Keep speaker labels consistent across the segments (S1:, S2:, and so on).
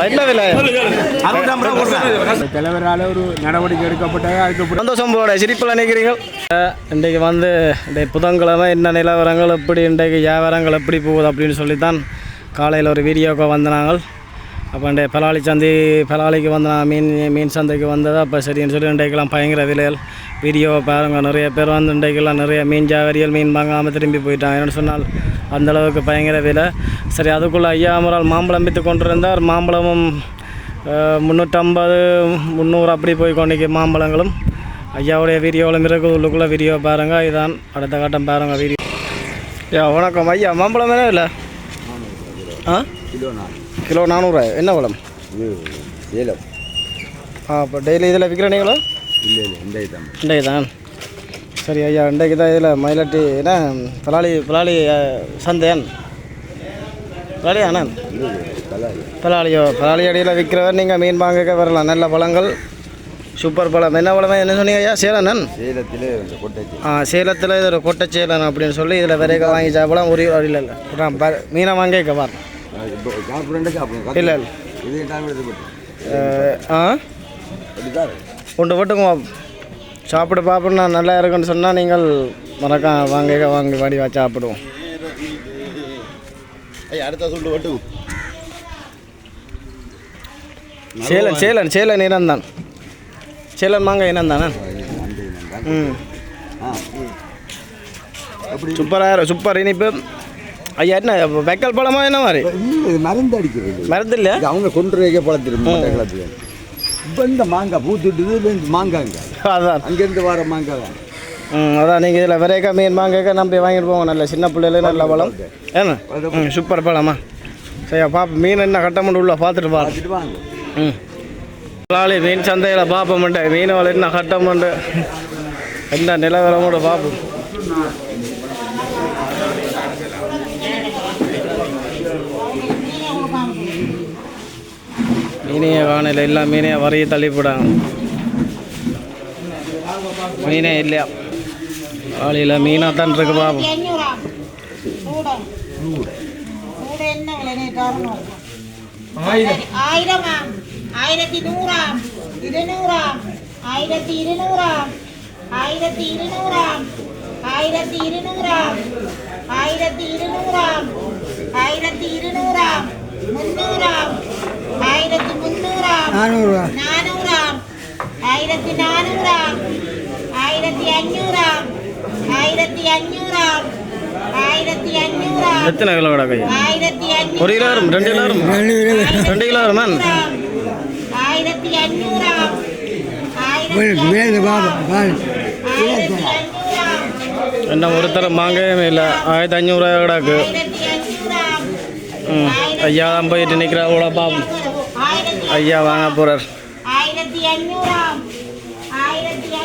S1: என்ன விலை?
S2: தலைவரால் ஒரு நடவடிக்கை எடுக்கப்பட்டது. அதுக்கு
S1: சந்தோஷம் போட சிரிப்பில் நினைக்கிறீர்கள். இன்றைக்கு வந்து புதன்கிழமை என்ன நிலவரங்கள் எப்படி, இன்றைக்கு வியாபாரங்கள் எப்படி போகுது அப்படின்னு சொல்லித்தான் காலையில் ஒரு வீடியோக்கு வந்தாங்க. அப்போ இன்றைய பலாளிக்கு வந்து நான் மீன் சந்தைக்கு வந்தது. அப்போ சரின்னு சொல்லி இன்றைக்கெல்லாம் பயங்கர விலைகள் வீடியோவை பாருங்கள். நிறைய பேர் வந்து இன்றைக்கெல்லாம் நிறைய மீன் ஜாவரியல் மீன் வாங்காமல் திரும்பி போயிட்டாங்க. என்னென்னு சொன்னால் அந்தளவுக்கு பயங்கர விலை. சரி, அதுக்குள்ளே ஐயா அமரால் மாம்பழம் விற்று கொண்டு இருந்தார். மாம்பழமும் 350 300 அப்படி போய் கொண்டிருக்க மாம்பழங்களும். ஐயாவுடைய வீடியோவில் இருக்குது, உள்ளுக்குள்ளே வீடியோ பாருங்கள். இதுதான் அடுத்த கட்டம் பாருங்கள் வீடியோ. ஐயா வணக்கம். ஐயா மாம்பழம் வேணும் இல்லை? கிலோ 400. என்ன பழம்?
S3: ஏலம்.
S1: இப்போ டெய்லி இதில் விற்கிறீங்களோ?
S3: இல்லை
S1: இன்றைக்கு தான். சரி ஐயா, இன்றைக்கு தான் இதில் மயிலட்டி என்ன பலாளி சந்தையன் பலாளியாண்ணா? பலாளி அடியில் விற்கிறவர். நீங்கள் மீன் வாங்க வரலாம். நல்ல பழங்கள், சூப்பர் பழம். என்ன பழம்? என்ன சொன்னீங்க ஐயா? சேலனன்? சேலத்தில் இது ஒரு கொட்டைச்சேலன் அப்படின்னு சொல்லி இதில் விரைக்க வாங்கி சாப்பிடலாம். ஒரு இல்லை மீனை வாங்கிக்க பாரு. இல்லை கொண்டு போட்டுங்க சாப்பிட்டு பார்ப்போம்னா நல்லா இருக்குன்னு சொன்னால் நீங்கள் வாங்கி வாடி வச்சு சாப்பிடுவோம்.
S3: அடுத்த சொல்லிட்டு போட்டு
S1: சேலன் இனம்தான். சேலன் மாங்க இனம்தானே? சூப்பர் இனிப்பு. ஐயா என்ன வைக்கல் பழமா என்ன மாதிரி?
S3: மருந்து அடிக்கிறது
S1: மருந்து இல்லை,
S3: அவங்க கொண்டு வைக்க பழத்திருப்பாங்க. இப்போ இந்த மாங்காய் பூத்துட்டு மாங்காங்க
S1: அதான்
S3: அங்கேருந்து வர மாங்காய்.
S1: அதான் நீங்கள் இதில் விரைக்க மீன் மாங்க நம்பி வாங்கிட்டு போங்க. நல்ல சின்ன பிள்ளைல நல்ல பழம். ஏன்னா சூப்பர் பழமா? சரியா பாப்பா மீன் என்ன கட்டமுண்டு உள்ள பார்த்துட்டு வாங்க. பலாளி மீன் சந்தையில் பார்ப்போம்ண்டு மீன் வலை என்ன கட்டமுண்டு என்ன நிலவரமோட பார்ப்போம். மீனைய காணையில் எல்லாம் மீனையை வரைய தள்ளிவிடாங்க. மீனே இல்லையா? காலையில் மீனாக தான் இருக்கு பாப்போம். 1500 எத்தனை கிலோ கிடக்கு? 1 கிலோ வரும், 2 கிலோ வரும், 2 கிலோ வரும். 1500 என்ன ஒருத்தர் மாங்கவே இல்லை. 1500 கிடக்கு. ஐயா தான் போயிட்டு நிற்கிறா கூட பாப்போம். ஐயா வாங்க போகிறார்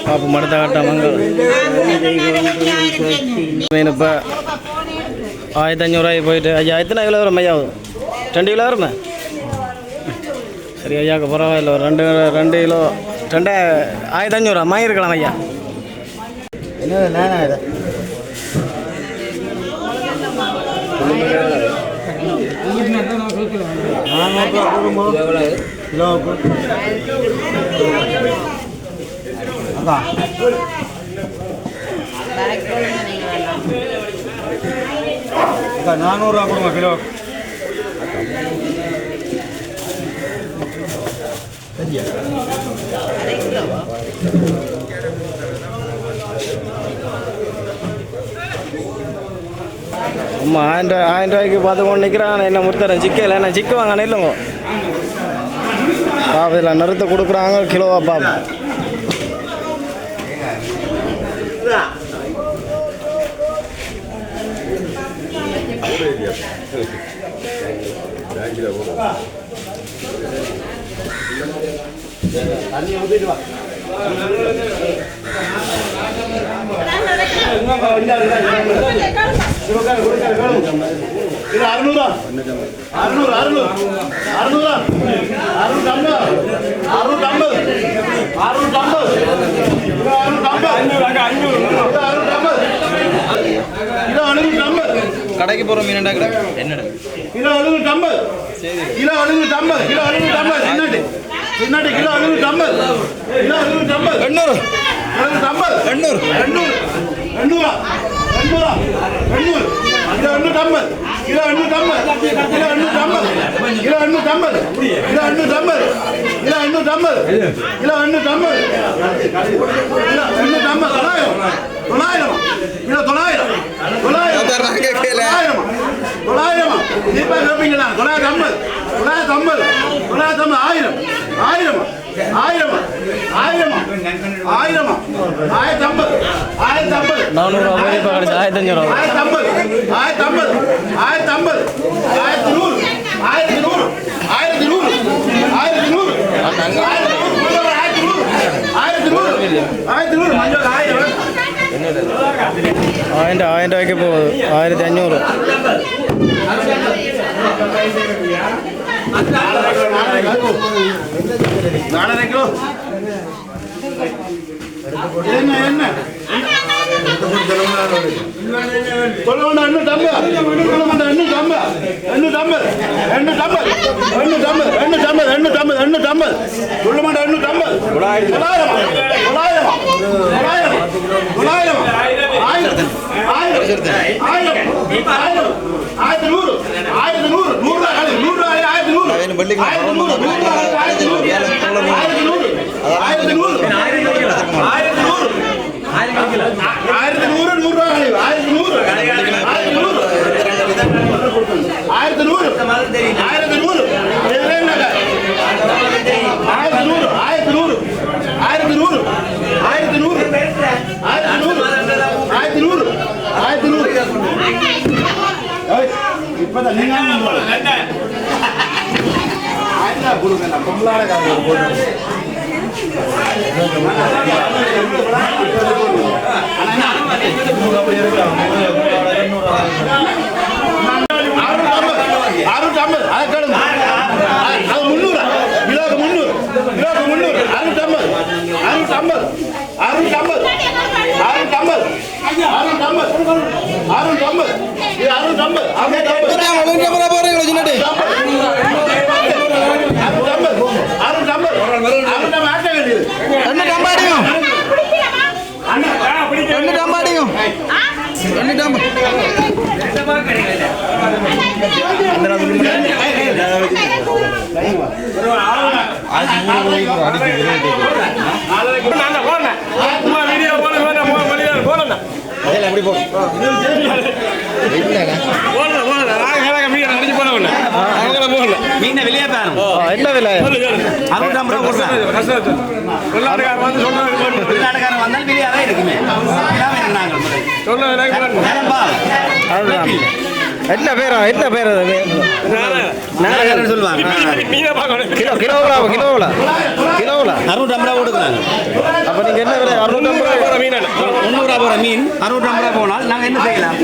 S1: பாப்போம். அடுத்த கட்டம் வாங்க மீன். இப்போ 1500 போயிட்டு. ஐயா எத்தனை கிலோ வரும்? ஐயா 2 கிலோ வருமா? சரி ஐயாவுக்கு பரவாயில்ல. 2 கிலோ 1500 வாங்கியிருக்கலாம் ஐயா.
S3: என்ன நேரம் கிலோவுக்கு 400 கொடுங்க கிலோ.
S1: அம்மா 1000 ரூபாய்க்கு பார்த்து கொண்டு நிற்கிறாங்க. என்ன முத்தரேன் சிக்கல என்ன சிக்க வாங்க இல்லைங்க பாப்பா. இதில் நிறுத்த கொடுக்குறாங்க கிலோவா பாப்பா.
S4: கடைக்கு போகிற மீன் என்னடா?
S1: கிலோ 50.
S4: கிலோ 750 கிலோ 750 சின்னடி சின்னடி kilo 750 kilo 750 800 750 800 800 kilo 850 kilo 850 kilo 850 kilo 850 kilo 850 kilo 850 kilo 850 kilo 900 900 Deepa கேப்பீங்களா 950 950 950 1000 1000 1000 1000 1000 1050 1050
S1: 400 ரூபா இப்போ கிடைச்சி 1500 1000 ரூபாய்க்கு போகுது 1500
S4: என்ன என்ன விலை என்ன பேரா என்ன பேர் சொல்லுவாங்க கிலோ கிலோவில் கிலோவில் கிலோவில்
S3: 650 ரூபா கொடுக்குறாங்க.
S1: அப்போ நீங்கள் என்ன விலை 650
S3: மீன் 300 போகிற மீன் 650 ரூபா போனால் நாங்கள் என்ன செய்யலாம்?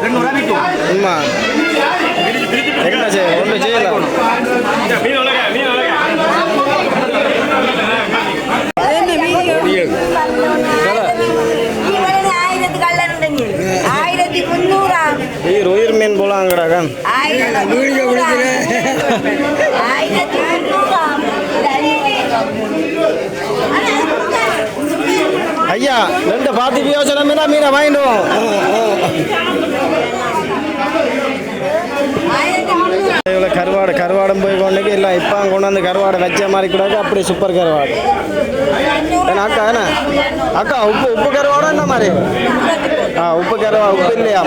S3: 200 விற்கும்.
S1: ஆமா என்ன செய்ய ஒன்றும் செய்யலாம். உயிர் மீன் போலாங்கடாக்கா ஐயா ரெண்டு பாத்தி யோசனை மீனா மீனை வாங்கிடுவோம். இவ்வளோ கருவாடும் போய் கொண்டு எல்லாம் இப்போ கொண்டு வந்து கருவாடை வச்ச மாதிரி கூட அப்படி சூப்பர் கருவாடு. ஏன்னா அக்கா என்ன அக்கா உப்பு கருவாடா என்ன மாதிரி உப்பு கருவா உப்பு இல்லையா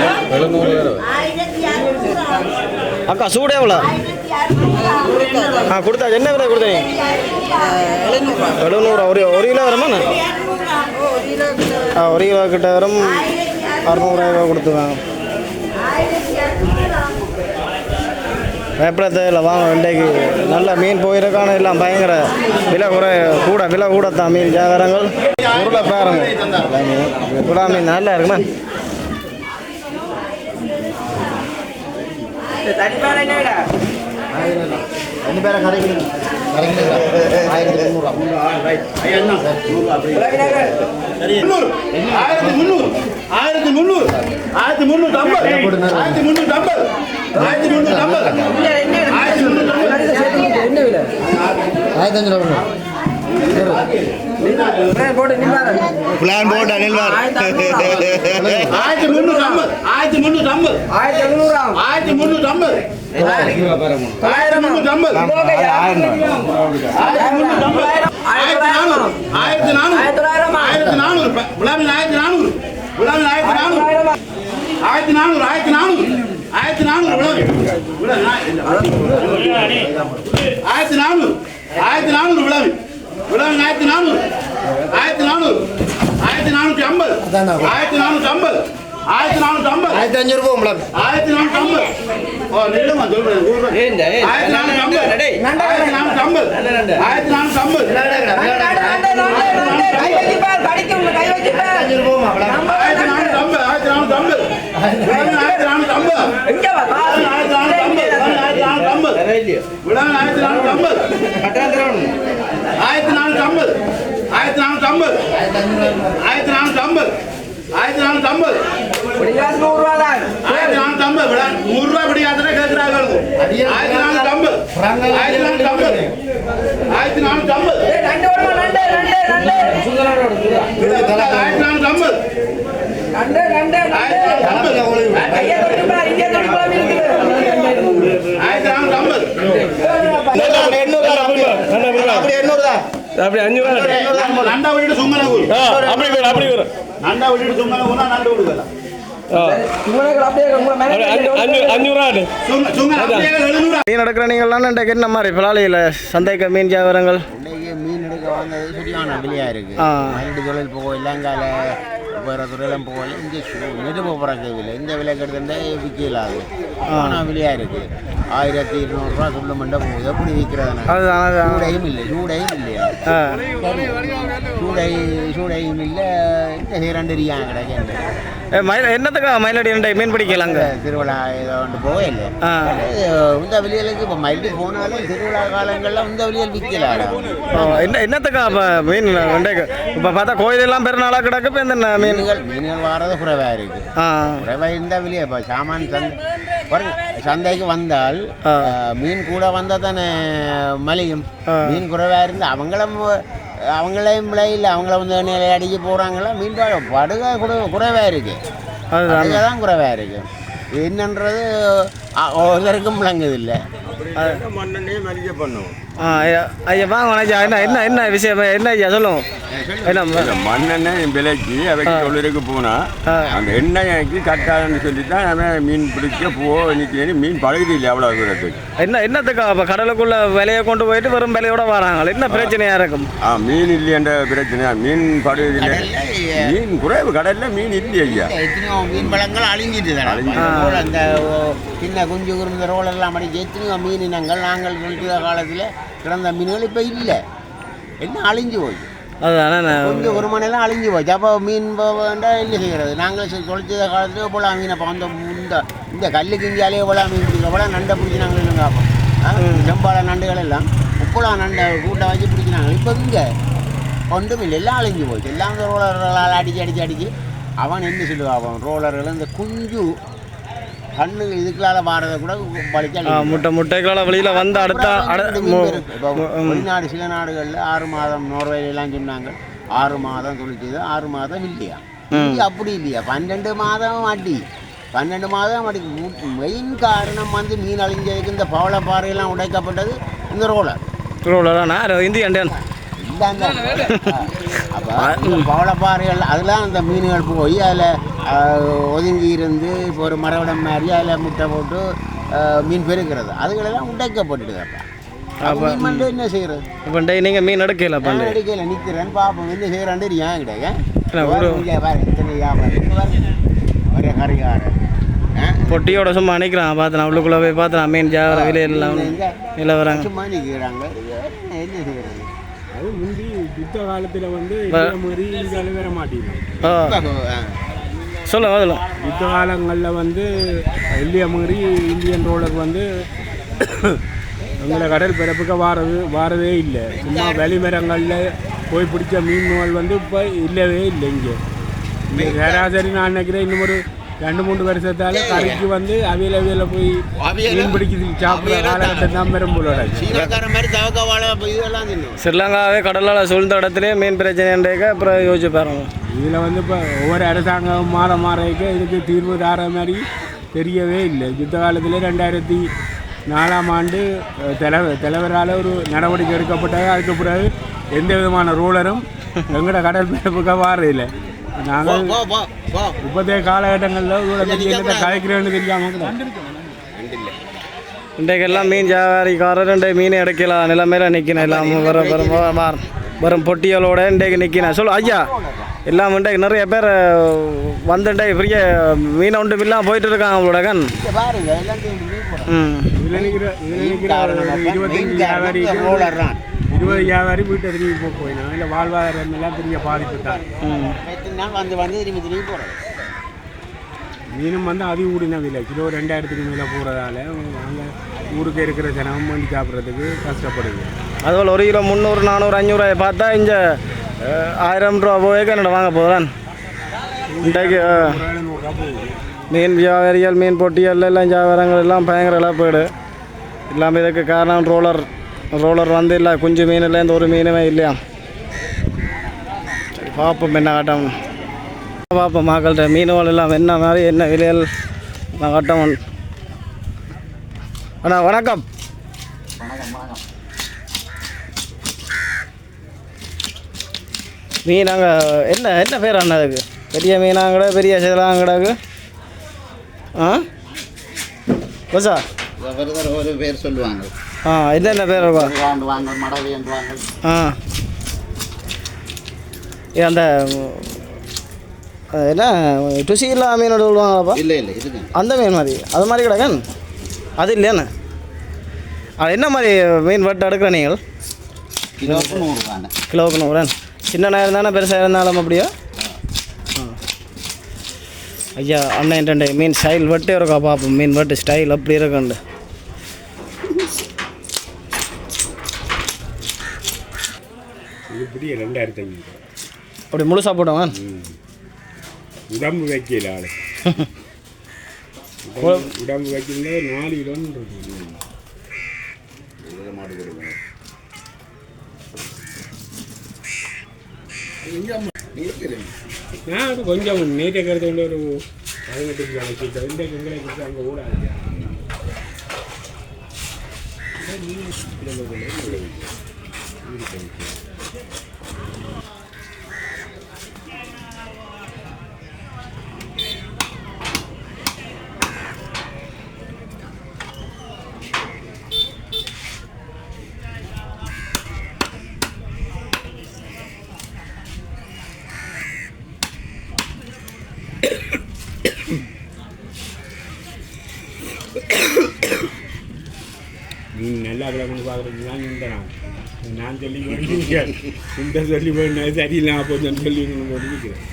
S1: அக்கா சூடு எவ்வளோ கொடுத்தா என்ன விலை கொடுத்தீங்க 700 ஒரு கிலோ வருமா ஒரு கிலோ கிட்ட வரும் 600 ரூபா கொடுத்துருவாங்க. வேப்பில தேவையில்லை வாங்க இன்றைக்கு நல்ல மீன் போயிருக்கான எல்லாம் பயங்கர விலை கூடத்தான் மீன் வியாபாரங்கள் உருளை பாருங்க உருளா மீன் நல்லா இருக்குமா
S3: ரெண்டு பேரை கடைக்கு
S4: பிளான் போட்டு அனில்வார்
S1: 500 மீன் எடுக்கிற நீங்கள்லாம் இன்றைக்கு என்ன மாதிரி பிளாலியில் சந்தைக்கு மீன் வியாபாரங்கள்?
S5: இன்றைக்கு மீன் எடுக்க வந்தது சரியான விலையாக இருக்குது. மறுபடி தொழில் போக இல்லைங்கால வேறு துறையெல்லாம் போகல. இங்கே நெருப்பு பிறக்கவில்லை. இந்த விலை கிட்டத்தட்ட விற்கலாது. ஆனால் விலையாக இருக்குது. 1200 சுள்ளமண்டை போகுது. எப்படி விற்கிறதுனா சூடையும் இல்லை, சூடையும் இல்லையா, சூடையும் இல்லை. இந்த 2 ரூபாய் கிடைக்க
S1: என்னத்துக்காக மயிலடி மீன் பிடிக்கலாங்க?
S5: திருவிழா இதை வந்து போகல. இந்த விலைகளுக்கு இப்போ மயிலடி போனாலும் திருவிழா காலங்களில் இந்த விலையில் விற்கலாம்.
S1: என்னத்துக்காக மீன் இப்போ பார்த்தா கோயிலெல்லாம் பெருநாளாக கிடக்கு. இப்போ இந்த
S5: மீன்கள் வாரது குறைவாக இருக்குது. குறைவாக இருந்தால் விலையை இப்போ சாமான் சந்தைக்கு வந்தால் மீன் கூட வந்தால் தானே மலியும். மீன் குறைவாக இருந்தால் அவங்களையும் விலையில் அவங்கள வந்து நிலை அடிக்க போகிறாங்களா. மீன் படுகை குறைவாக இருக்குது. அதுதான் குறைவாக இருக்குது. என்னன்றது ஒருத்தருக்கும் விளங்குதில்லை. மண்ணெண்ணையும் மதிக்க பண்ணுவோம்.
S1: ஐயா வாங்க ஐயா, என்ன என்ன விஷயம் என்ன ஐயா சொல்லுவோம்.
S2: மண்ணெண்ணெய் விலைக்கு அவைக்கு தொழிலுக்கு போனால் அந்த எண்ணெய்க்கு கட்டாதுன்னு சொல்லி தான் அவன் மீன் பிடிக்க இன்னைக்கு மீன் பழகுது இல்லை. அவ்வளோ தூரத்துக்கு
S1: என்னத்துக்கு அப்போ கடலுக்குள்ள விலையை கொண்டு போயிட்டு வெறும் விலையோட வராங்க. என்ன பிரச்சனையாக இருக்கும்?
S2: மீன் இல்லையன்ற பிரச்சனையா? மீன் பழகுது இல்லை, மீன் குறைவு. கடலில் மீன் இல்லை ஐயா.
S5: எத்தனையோ மீன் பழங்கள் அழிஞ்சிட்டு அந்த சின்ன குஞ்சு குறுந்த ரோலெல்லாம் அடிச்சு எத்தனையோ மீன் இனங்கள் நாங்கள் சொல்லிட்டு காலத்தில் கிடந்த மீன்கள் இப்போ இல்லை. என்ன அழிஞ்சு போய்
S1: அதுதானே
S5: கொஞ்சம் ஒரு மணிலாம் அழிஞ்சு போச்சு. அப்போ மீன் வேண்டாம் என்ன செய்கிறது? நாங்கள் தொலைச்சத காலத்தில் போல மீனை அந்த இந்த கல்லுக்கு இந்தியாலே போல மீன் பிடிக்கிற போல நண்டை பிடிச்சி நாங்கள் இல்லை பார்ப்போம். செம்பால நண்டுகள் எல்லாம் உப்பெல்லாம் நண்டை கூட்டை வச்சு பிடிக்கிறாங்க. இப்போ இங்கே ஒன்றும் இல்லை, எல்லாம் அழிஞ்சு போச்சு. எல்லாம் இந்த ரோலர்களால் அடித்து அவன் என்ன சொல்லுவான்? அவன் ரோலர்கள் இந்த குஞ்சு கண்ணு இதுக்களால் வாரதை கூட பழிக்க
S1: முட்டைகளால் வெளியில் வந்து அடுத்த
S5: இப்போ வெளிநாடு சில நாடுகளில் 6 மாதம் நோர்வேலாம் சொன்னாங்க. 6 மாதம் தொழிற்சது, 6 மாதம் இல்லையா. அப்படி இல்லையா, 12 மாதம் அடி. 12 மாதம் அடி. மெயின் காரணம் வந்து மீன் அழிஞ்சதுக்கு இந்த பவளப்பாறையெல்லாம் உடைக்கப்பட்டது இந்த ரோலர்
S1: இந்திய
S5: அப்போ இந்த பவளப்பாறைகள் அதெல்லாம் அந்த மீன்கள் போய் அதில் ஒதுங்கி இருந்து இப்போ ஒரு மரவடம் மாதிரி அதில் முட்டை போட்டு மீன் பெருக்கிறது. அதுகளெல்லாம் உடைக்கப்பட்டுடுது. அப்போ மீன் மட்டும் என்ன செய்கிறது?
S1: இப்போ நீங்கள் மீன் எடுக்கல
S5: நிற்கிறேன்னு பார்ப்போம். என்ன செய்கிறான்ட்டு ஏன் கிடையாது ஒரே கறிகாரன்
S1: பொட்டியோட சும்மா நினைக்கிறான். பார்த்தேன் அவளுக்குள்ளே போய் பார்த்தேன் மீன் ஜாகிற விலையெல்லாம் இல்லை வராங்க.
S5: சும்மா நிற்கிறாங்க. என்ன செய்கிறாங்க?
S2: அது முந்தி யுத்த காலத்தில் வந்து வர
S1: மாட்டேங்குது. சொல்லுங்க அதில்
S2: யுத்த காலங்களில் வந்து இந்திய மீறி இந்தியன் ரோலுக்கு வந்து
S6: எங்களை கடல் பிறப்புக்கு வாரதே இல்லை. சும்மா வெளிமரங்களில் போய் பிடிச்ச மீன்கள் வந்து இப்போ இல்லவே இல்லை. இங்கே சராசரி நான் நினைக்கிறேன் இன்னும் ஒரு 2-3 வருஷத்தால் கரைக்கு வந்து அவியல போய் மீன் பிடிச்சி சாப்பிட்ற காலகட்டம் தான் பெரும்போலோட.
S1: ஸ்ரீலங்காவே கடலால் சூழ்ந்த இடத்துலேயே மீன் பிரச்சனைன்றக்க அப்புறம் யோசிச்சு பாருங்க.
S6: இதில் வந்து இப்போ ஒவ்வொரு அரசாங்கம் மாறக்க இதுக்கு தீர்வு தார மாதிரி தெரியவே இல்லை. யுத்த காலத்தில் 2004ஆம் ஆண்டு தலைவரால் ஒரு நடவடிக்கை எடுக்கப்பட்டது. அதுக்கு பிறகு எந்த விதமான ரூலரும் எங்களோட கடல் பிறப்புக்கு வாரதில்லை. நாங்கள் இப்போதைய காலகட்டங்களில் கலைக்கிறேன்னு தெரியாமல்
S1: இன்றைக்கெல்லாம் மீன் வியாபாரிக்காரர் மீன் எடுக்கலாம் நிலைமையில நிற்கணும். எல்லாம் வரும் பொட்டிகளோட இன்றைக்கு நிற்கணும். சொல்லு ஐயா, எல்லாம் இன்றைக்கு நிறைய பேர் வந்து ஃப்ரீய மீனை ஒன்று இல்லாமல் போயிட்டு இருக்காங்க அவங்களோட கண்.
S6: ம் 20 வியாபாரி வீட்டை திரும்பி போயிடும். இல்லை வாழ்வாதாரம் எல்லாம் பெரிய பாதிப்பு தான். மீனும் வந்து அதிக கூடின விலை, கிலோ 2000க்கு மேலே போகிறதால நாங்கள் ஊருக்கு இருக்கிற ஜனம் வண்டி சாப்பிட்றதுக்கு கஷ்டப்படுது.
S1: அதுபோல் 1 கிலோ 300, 400, 500 பார்த்தா இங்கே 1000 ரூபா போய் என்னோட வாங்க போகிறேன். இன்றைக்கு மீன் வியாபாரிகள் மீன் பொட்டிகள் எல்லாம் வியாபாரங்கள் எல்லாம் பயங்கர இழப்பீடு இல்லாமல் இதுக்கு காரணம் ரோலர் வந்து இல்லை. குஞ்சு மீனில் இந்த ஒரு மீனுமே இல்லையா. சரி பார்ப்போம் என்ன காட்டம் பார்ப்போம். மக்கள்கிட்ட மீன்கள் எல்லாம் என்ன மாதிரி என்ன விலைகள் நான் காட்டம். அண்ணா வணக்கம். மீனாங்க என்ன பேர் அண்ணா அதுக்கு? பெரிய மீனாங்கடா பெரிய சேலாங்கடாக்கு? பசா
S5: ஒரு பேர் சொல்லுவாங்க.
S1: என்னென்ன பேர் இருக்கா? அந்த என்ன ருசி இல்லாத மீனோட சொல்லுவாங்களாப்பா?
S5: இல்லை இது
S1: அந்த மீன் மாதிரி அது மாதிரி கிடக்கன் அது இல்லையாண்ணே? அது என்ன மாதிரி மீன் வெட்டு எடுக்கிற நீங்கள்?
S5: கிலோவுக்கு 100
S1: கிலோவுக்கு 100. சின்ன இருந்தானே பெருசாக இருந்தாலும் அப்படியா? ஐயா அண்ணன் மீன் ஸ்டைல் வெட்டு இருக்கா பார்ப்போம். மீன் வெட்டு ஸ்டைல் அப்படி இருக்குண்டு.
S6: இப்படி 2500
S1: அப்படி முழுசாக போட்டவன்
S6: உடம்பு வைக்கல ஆளு. உடம்பு வைக்கல 4 கிலோன்னு நான் கொஞ்சம் நீட்டை கருத்து கொண்டு ஒரு 18 கிலோ இந்த எங்களுக்கு அங்கே ஓடாது. நீ நல்லா விளக்கணும் பார்க்குறதுலாம் இந்த நான் சொல்லி போயிருக்கேன். இந்த சொல்லி போய் சரியில்லாம் அப்போ சொல்லி போட்டுக்கிறேன்.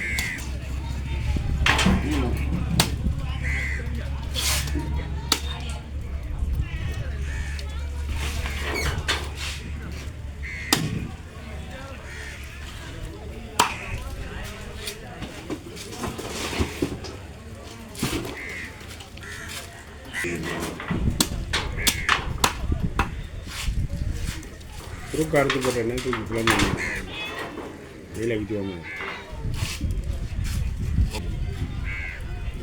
S6: குறுக்கு அறுத்து போட்டேன்னா தூக்கி கிளம்பி வேலைக்கு போவாங்க.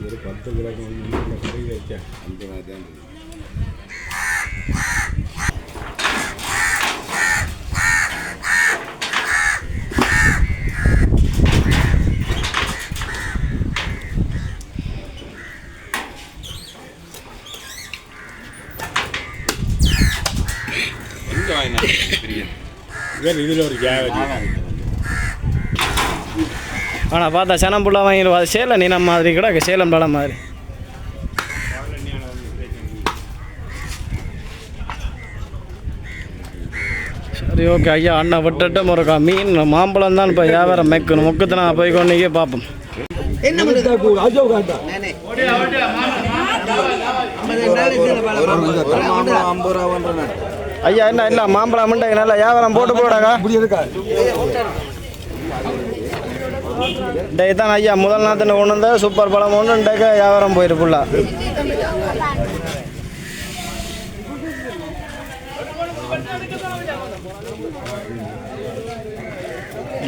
S6: ஒரு 10 கிலோக்கு வந்து கறி வச்சேன் அந்த மாதிரி தான். இதில் ஒரு
S1: ஆனால் பார்த்தா சனம் புள்ள வாங்கிடுவா. அது சேலம் நீனம் மாதிரி கிடக்கு, சேலம் பழம் மாதிரி. சரி ஓகே ஐயா, அண்ணா விட்டுட்டு முறைக்கா மீன் மாம்பழம் தான் இப்போ வியாபாரம் மெக்கணும். முக்கத்தை நான் போய் கொண்டே பார்ப்போம். ஐயா என்ன இல்லை மாம்பழம் மண்டை நல்லா வியாபாரம் போட்டு போடாங்க
S3: இப்படி இருக்கா
S1: இன்றைக்கு தான் ஐயா முதல் நாத்தின கொண்டு வந்த சூப்பர் பழம் ஒன்று இன்றைக்கு வியாபாரம் போயிருக்குள்ளா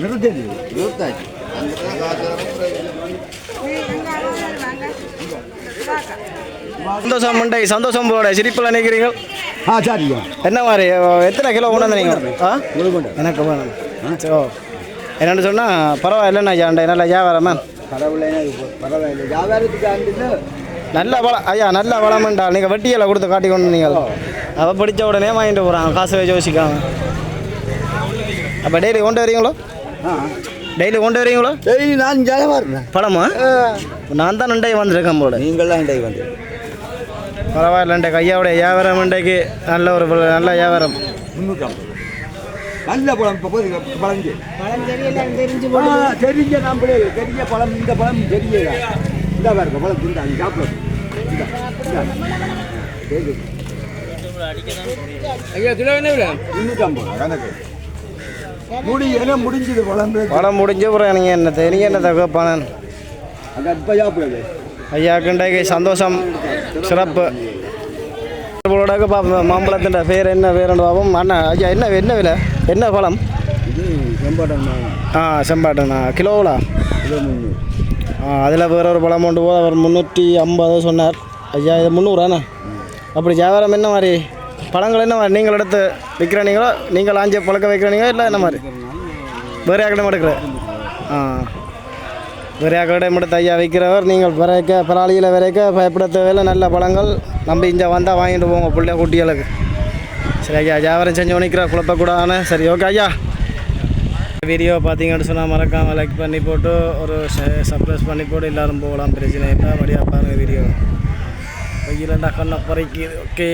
S3: நிறுத்தாச்சு
S1: சந்தோஷம் மண்டை சந்தோஷம் போட சிரிப்பில் நினைக்கிறீங்க
S3: சரிங்க
S1: என்ன மாதிரி எத்தனை கிலோ கொண்டு வந்தீங்க எனக்கு வேணும் ஓ என்னென்னு சொன்னால் பரவாயில்லைண்ணா ஐயா நல்ல வியாபாரம் மேம்
S3: பரவாயில்லை வியாபாரத்துக்கு ஆண்டு
S1: நல்ல பழம் ஐயா நல்ல பழம்ண்டா நீங்கள் வட்டியில் கொடுத்து காட்டி கொண்டு நீங்கள் அவள் படித்த உடனே வாங்கிட்டு போகிறாங்க காசு வச்சு யோசிக்காங்க அப்போ டெய்லி கொண்டு வரீங்களோ டெய்லி கொண்டு வரீங்களோ
S3: டெய்லி நான் ஜாலியாக இருந்தேன்
S1: பழமா நான் தான் நண்டை வந்திருக்கேன் போல
S3: நீங்கள்லாம் டெய் வந்து
S1: பரவாயில்ல இன்றைக்கு ஐயாவுடைய வியாபாரம் இன்றைக்கு நல்ல ஒரு நல்ல வியாபாரம்
S3: 350 நல்ல பழம் இப்போ பழஞ்சு தெரிஞ்ச நம்மளே தெரிஞ்ச பழம் இந்த பழம் தெரியல இந்த பாருங்க பழம் திண்டா நீ சாப்பிடும்
S6: ஐயா கிலோ என்ன விலை
S3: 350 கணக்கு முடிஞ்சது
S1: பழம் முடிஞ்ச அப்புறம் நீங்கள் என்னத்தை கேட்பானன்
S3: அங்கே இப்போ சாப்பிடுது
S1: ஐயாவுக்கு இன்றைக்கு சந்தோஷம் சிறப்பு மாம்பழத்தின் பேர் என்ன பேருன்னு பார்ப்போம் அண்ணா ஐயா என்ன விலை என்ன பழம்
S3: இது செம்பாட்டம்
S1: செம்பாட்டண்ணா கிலோவா
S3: கிலோ 300
S1: அதில் வேற ஒரு பழம் கொண்டு போது அவர் 350 சொன்னார் ஐயா இது 300 அப்படி வியாபாரம் என்ன மாதிரி பழங்கள் என்ன மாதிரி நீங்கள் எடுத்து விற்கிறீங்களோ நீங்கள் ஆஞ்சி பழக்க வைக்கிறீங்களோ இல்லை என்ன மாதிரி வேறு யாக்கிடம் எடுக்கிற வேறு யாக்கிடம் எடுத்து ஐயா வைக்கிறவர் நீங்கள் விரைக்க பராளியில் விரைக்க பயப்பட தேவையில்லை நல்ல பழங்கள் நம்ம இங்கே வந்தால் வாங்கிட்டு போங்க பிள்ளை குட்டிகளுக்கு சரி ஐயா வியாபாரம் செஞ்சு நிற்கிற குழப்பக்கூடாதானே சரி ஓகே ஐயா வீடியோ பார்த்தீங்கன்னு சொன்னால் மறக்காமல் லைக் பண்ணி போட்டு ஒரு சப்ஸ்கிரைப் பண்ணி போட்டு எல்லோரும் போகலாம் பிரச்சனை இல்லை மடியாக பாருங்கள் வீடியோ வெயிலண்டா கண்ணை பறிக்குது ஓகே